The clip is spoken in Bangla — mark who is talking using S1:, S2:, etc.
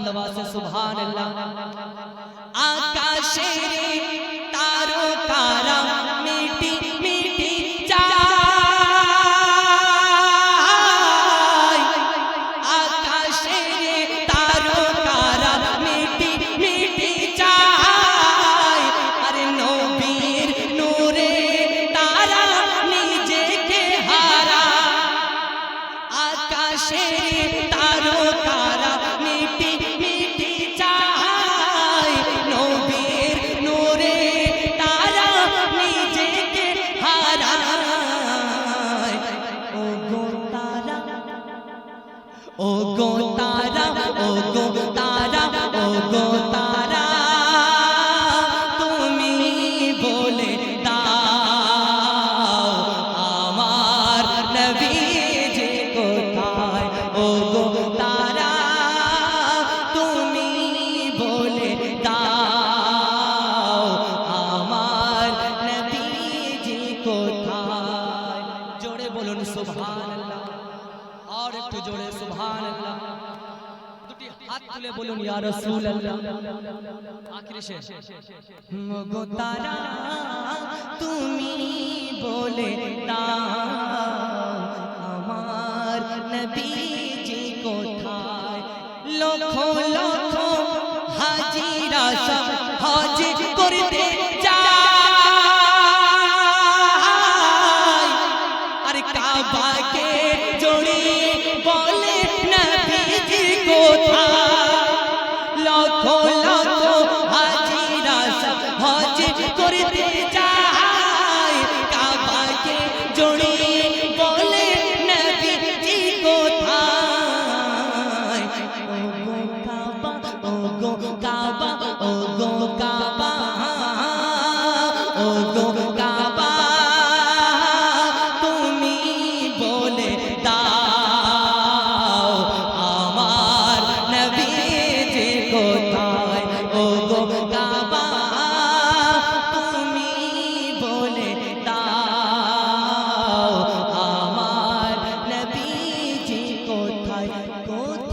S1: বন্দবাসে সুবহানাল্লাহ। আকাশের তারকারা মিটি মিটি যায়, আকাশের তারকারা মিটি মিটি যায়। আরে নবীর নূরে তারা নিজেকে হারায়, আকাশের তারকারা মিটি মিটি যায়, নবীর নূরে তারা নিজেকে হারায়। ও গো তারা, ও গো তারা, ও গো তারা, ও গো তারা, তুমি বলে দাও আমার নবী যে কোথায়। ও গো তারা, তুমি বলে দাও আমার নবী যে কোথায়। জোরে বলুন সুবহানাল্লাহ, আর একটু জোরে সুবহানাল্লাহ। দুটি হাত তুলে বলুন ইয়া রাসূলুল্লাহ। আখির শেষ। গো তারা, তুমি বলে দাও আমার নবী যে কোথায়। লক্ষ লক্ষ হাজিরা সব হজ করতে যায়, আর কাবাকে জড়িয়ে বলে নবীজি কোথায়। লক্ষ লক্ষ হাজিরা সব হজ করতে যায়, কাবাকে জড়িয়ে বলে নবীজি কোথায়। ও গো কাবা, ও গো কাবা, ও গো কাবা, ও গো কাবা, তুমি বলে দাও আমার নবী যে কোথায়। ও গো কাবা, তুমি বলে দাও আমার নবী যে কোথায়। কোথায়